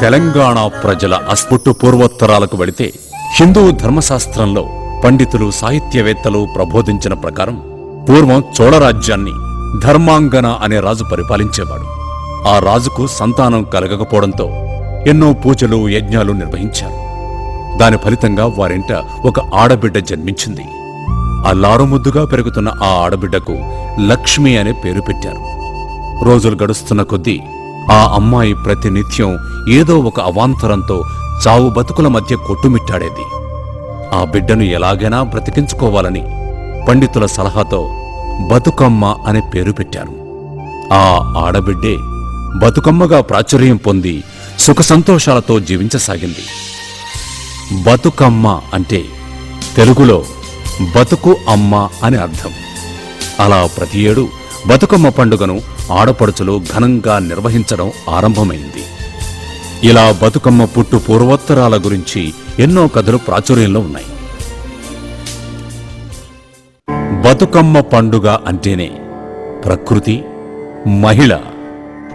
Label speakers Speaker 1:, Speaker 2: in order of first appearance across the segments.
Speaker 1: తెలంగాణ ప్రజల అస్పుట్టు పూర్వోత్తరాలకు వెళితే హిందూ ధర్మశాస్త్రంలో పండితులు సాహిత్యవేత్తలు ప్రబోధించిన ప్రకారం పూర్వం చోళరాజ్యాన్ని ధర్మాంగన అనే రాజు పరిపాలించేవాడు. ఆ రాజుకు సంతానం కలగకపోవడంతో ఎన్నో పూజలు యజ్ఞాలు నిర్వహించారు. దాని ఫలితంగా వారింట ఒక ఆడబిడ్డ జన్మించింది. అల్లారుముద్దుగా పెరుగుతున్న ఆ ఆడబిడ్డకు లక్ష్మి అనే పేరు పెట్టారు. రోజులు గడుస్తున్న కొద్దీ ఆ అమ్మాయి ప్రతినిత్యం ఏదో ఒక అవాంతరంతో చావు బతుకుల మధ్య కొట్టుమిట్టాడేది. ఆ బిడ్డను ఎలాగైనా బ్రతికించుకోవాలని పండితుల సలహాతో బతుకమ్మ అనే పేరు పెట్టారు. ఆ ఆడబిడ్డే బతుకమ్మగా ప్రాచుర్యం పొంది సుఖ సంతోషాలతో జీవించసాగింది. బతుకమ్మ అంటే తెలుగులో బతుకు అమ్మ అని అర్థం. అలా ప్రతి ఏడు బతుకమ్మ పండుగను ఆడపడుచులు ఘనంగా నిర్వహించడం ఆరంభమైంది. ఇలా బతుకమ్మ పుట్టు పూర్వోత్తరాల గురించి ఎన్నో కథలు ప్రాచుర్యంలో ఉన్నాయి. బతుకమ్మ పండుగ అంటేనే ప్రకృతి, మహిళ,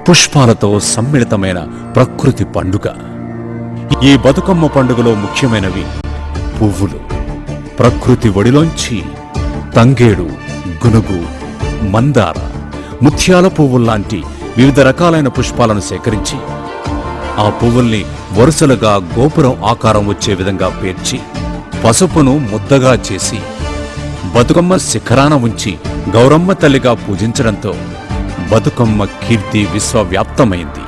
Speaker 1: పుష్పాలతో సమ్మిళితమైన ప్రకృతి పండుగ. ఈ బతుకమ్మ పండుగలో ముఖ్యమైనవి పువ్వులు. ప్రకృతి ఒడిలోంచి తంగేడు, గునుగు, మందార, ముత్యాల పువ్వుల్లాంటి వివిధ రకాలైన పుష్పాలను సేకరించి ఆ పువ్వుల్ని వరుసలుగా గోపురం ఆకారం వచ్చే విధంగా పేర్చి పసుపును ముద్దగా చేసి బతుకమ్మ శిఖరాన ఉంచి గౌరమ్మ తల్లిగా పూజించడంతో బతుకమ్మ కీర్తి విశ్వవ్యాప్తమైంది.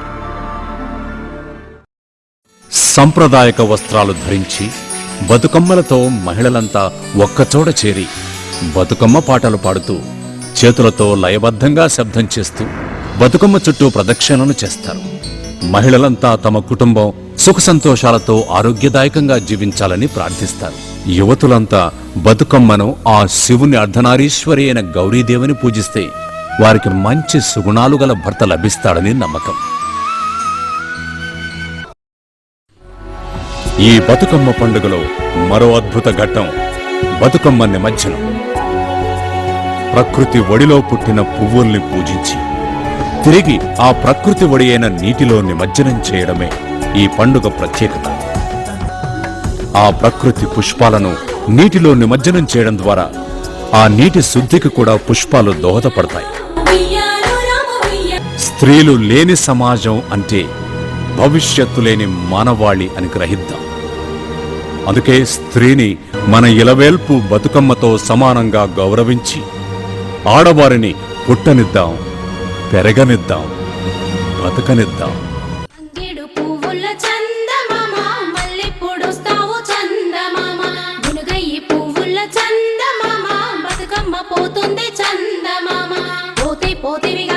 Speaker 1: సంప్రదాయక వస్త్రాలు ధరించి బతుకమ్మలతో మహిళలంతా ఒక్కచోట చేరి బతుకమ్మ పాటలు పాడుతూ చేతులతో లయబద్ధంగా శబ్దం చేస్తూ బతుకమ్మ చుట్టూ ప్రదక్షిణలు చేస్తారు. మహిళలంతా తమ కుటుంబం సుఖ సంతోషాలతో ఆరోగ్యదాయకంగా జీవించాలని ప్రార్థిస్తారు. యువతులంతా బతుకమ్మను ఆ శివుని అర్ధనారీశ్వరి అయిన గౌరీదేవిని పూజిస్తే వారికి మంచి సుగుణాలు గల భర్త లభిస్తాడని నమ్మకం. ఈ బతుకమ్మ పండుగలో మరో అద్భుత ఘట్టం బతుకమ్మ నిమజ్జనం. ప్రకృతి ఒడిలో పుట్టిన పువ్వుల్ని పూజించి తిరిగి ఆ ప్రకృతి ఒడి అయిన నీటిలో నిమజ్జనం చేయడమే ఈ పండుగ ప్రత్యేకత. ఆ ప్రకృతి పుష్పాలను నీటిలో నిమజ్జనం చేయడం ద్వారా ఆ నీటి శుద్ధికి కూడా పుష్పాలు దోహదపడతాయి. స్త్రీలు లేని సమాజం అంటే భవిష్యత్తు లేని మానవాళి అని గ్రహిద్దాం. అందుకే స్త్రీని మన ఇలవేల్పు బతుకమ్మతో సమానంగా గౌరవించి ఆడవారిని పుట్టనిద్దాం, పెరగనిద్దాం, బతకనిద్దాం.
Speaker 2: పోతుంది చందమామ పోతే పోతే